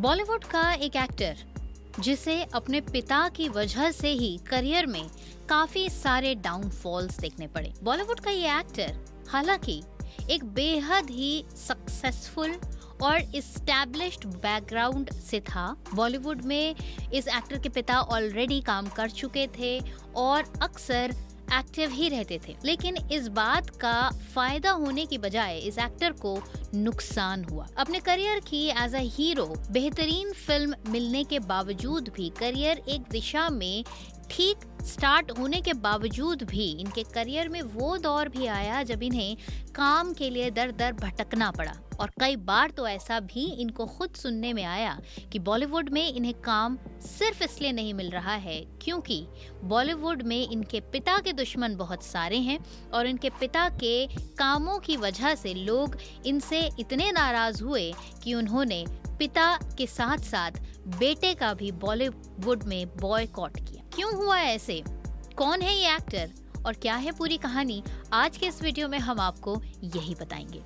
बॉलीवुड का एक एक्टर जिसे अपने पिता की वजह से ही करियर में काफी सारे डाउनफॉल्स देखने पड़े। बॉलीवुड का ये एक्टर हालांकि एक बेहद ही सक्सेसफुल और इस्टेब्लिश्ड बैकग्राउंड से था। बॉलीवुड में इस एक्टर के पिता ऑलरेडी काम कर चुके थे और अक्सर एक्टिव ही रहते थे, लेकिन इस बात का फायदा होने की बजाय इस एक्टर को नुकसान हुआ। अपने करियर की एज अ हीरो बेहतरीन फिल्म मिलने के बावजूद भी, करियर एक दिशा में ठीक स्टार्ट होने के बावजूद भी इनके करियर में वो दौर भी आया जब इन्हें काम के लिए दर दर भटकना पड़ा। और कई बार तो ऐसा भी इनको खुद सुनने में आया कि बॉलीवुड में इन्हें काम सिर्फ इसलिए नहीं मिल रहा है क्योंकि बॉलीवुड में इनके पिता के दुश्मन बहुत सारे हैं और इनके पिता के कामों की वजह से लोग इनसे इतने नाराज हुए कि उन्होंने पिता के साथ साथ बेटे का भी बॉलीवुड में बॉयकॉट किया। क्यों हुआ ऐसे? कौन है ये एक्टर और क्या है पूरी कहानी? आज के इस वीडियो में हम आपको यही बताएंगे।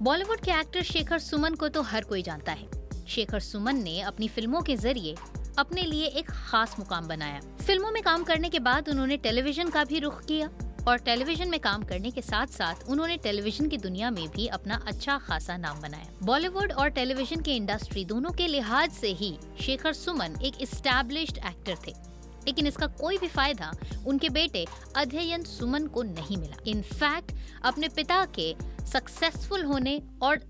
बॉलीवुड के एक्टर शेखर सुमन को तो हर कोई जानता है। शेखर सुमन ने अपनी फिल्मों के जरिए अपने लिए एक खास मुकाम बनाया। फिल्मों में काम करने के बाद उन्होंने टेलीविजन का भी रुख किया और टेलीविजन में काम करने के साथ साथ उन्होंने टेलीविजन की दुनिया में भी अपना अच्छा खासा नाम बनाया। बॉलीवुड और टेलीविजन की इंडस्ट्री दोनों के लिहाज से ही शेखर सुमन एक एस्टैब्लिश्ड एक्टर थे, लेकिन इसका कोई भी फायदा उनके बेटे अध्ययन सुमन को नहीं मिला। इनफैक्ट अपने पिता के सक्सेसफुल होने और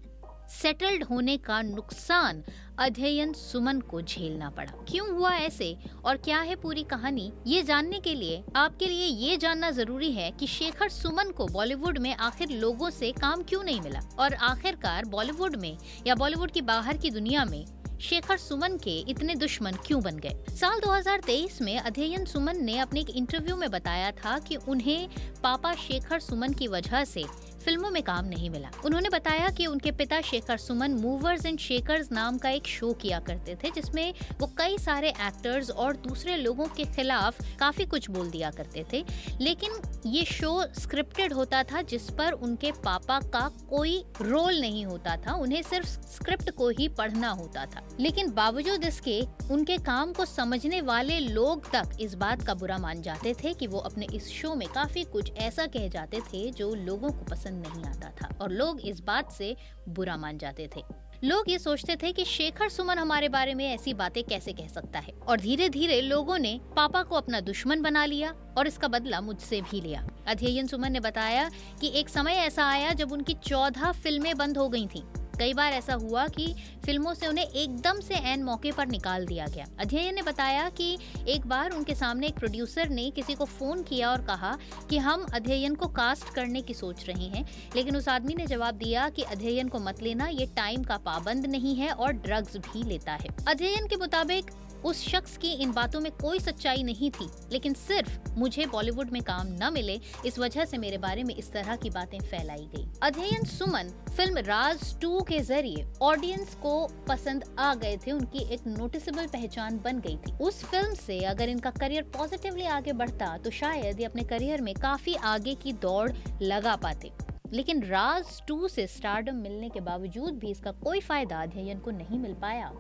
सेटल्ड होने का नुकसान अध्ययन सुमन को झेलना पड़ा। क्यों हुआ ऐसे और क्या है पूरी कहानी? ये जानने के लिए आपके लिए ये जानना जरूरी है कि शेखर सुमन को बॉलीवुड में आखिर लोगों से काम क्यों नहीं मिला और आखिरकार बॉलीवुड में या बॉलीवुड की बाहर की दुनिया में शेखर सुमन के इतने दुश्मन क्यों बन गए। साल 2023 में अध्ययन सुमन ने अपने एक इंटरव्यू में बताया था कि उन्हें पापा शेखर सुमन की वजह से फिल्मों में काम नहीं मिला। उन्होंने बताया कि उनके पिता Shekhar Suman movers and shakers नाम का एक शो किया करते थे जिसमें वो कई सारे एक्टर्स और दूसरे लोगों के खिलाफ काफी कुछ बोल दिया करते थे, लेकिन ये शो स्क्रिप्टेड होता था जिस पर उनके पापा का कोई रोल नहीं होता था, उन्हें सिर्फ स्क्रिप्ट को ही पढ़ना होता था। लेकिन बावजूद इसके उनके काम को समझने वाले लोग तक इस बात का बुरा मान जाते थे कि वो अपने इस शो में काफी कुछ ऐसा कह जाते थे जो लोगों को पसंद नहीं आता था और लोग इस बात से बुरा मान जाते थे। लोग ये सोचते थे कि शेखर सुमन हमारे बारे में ऐसी बातें कैसे कह सकता है और धीरे धीरे लोगों ने पापा को अपना दुश्मन बना लिया और इसका बदला मुझसे भी लिया। अध्ययन सुमन ने बताया कि एक समय ऐसा आया जब उनकी 14 फिल्में बंद हो गई थीं। कई बार ऐसा हुआ कि फिल्मों से उन्हें एकदम से ऐन मौके पर निकाल दिया गया। अध्ययन ने बताया कि एक बार उनके सामने एक प्रोड्यूसर ने किसी को फोन किया और कहा कि हम अध्ययन को कास्ट करने की सोच रहे हैं, लेकिन उस आदमी ने जवाब दिया कि अध्ययन को मत लेना, ये टाइम का पाबंद नहीं है और ड्रग्स भी लेता है। अध्ययन के मुताबिक उस शख्स की इन बातों में कोई सच्चाई नहीं थी, लेकिन सिर्फ मुझे बॉलीवुड में काम न मिले इस वजह से मेरे बारे में इस तरह की बातें फैलाई गई। अध्ययन सुमन फिल्म राज 2 के जरिए ऑडियंस को पसंद आ गए थे, उनकी एक नोटिसेबल पहचान बन गई थी। उस फिल्म से अगर इनका करियर पॉजिटिवली आगे बढ़ता तो शायद ये अपने करियर में काफी आगे की दौड़ लगा पाते, लेकिन राज 2 से स्टारडम मिलने के बावजूद भी इसका कोई फायदा अध्ययन को नहीं मिल पाया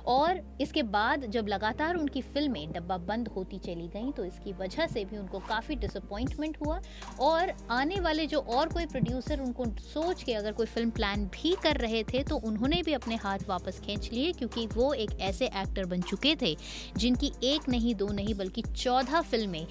और इसके बाद जब लगातार उनकी फिल्में डब्बा बंद होती चली गईं तो इसकी वजह से भी उनको काफी डिसअपॉइंटमेंट हुआ और आने वाले जो और कोई प्रोड्यूसर उनको सोच के अगर कोई फिल्म प्लान भी कर रहे थे तो उन्होंने भी अपने हाथ वापस खींच लिए, क्योंकि वो एक ऐसे एक्टर बन चुके थे जिनकी एक नहीं, दो नहीं बल्कि 14 फिल्में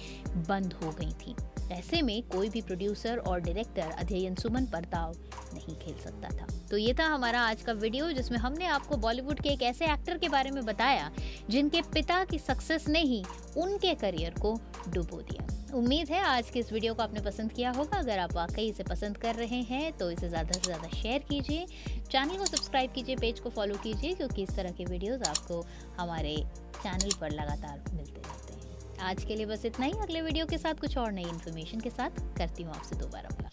बंद हो गई थी। ऐसे में कोई भी प्रोड्यूसर और डायरेक्टर अध्ययन सुमन पर दाव नहीं खेल सकता था। तो ये था हमारा आज का वीडियो जिसमें हमने आपको बॉलीवुड के एक ऐसे एक्टर के बारे में बताया जिनके पिता की सक्सेस ने ही उनके करियर को डुबो दिया। उम्मीद है आज के इस वीडियो को आपने पसंद किया होगा। अगर आप वाकई इसे पसंद कर रहे हैं तो इसे ज़्यादा से ज़्यादा शेयर कीजिए, चैनल को सब्सक्राइब कीजिए, पेज को फॉलो कीजिए, क्योंकि इस तरह के वीडियोज़ आपको हमारे चैनल पर लगातार मिलते रहते हैं। आज के लिए बस इतना ही। अगले वीडियो के साथ कुछ और नई इन्फॉर्मेशन के साथ करती हूँ आपसे दोबारा मुलाकात।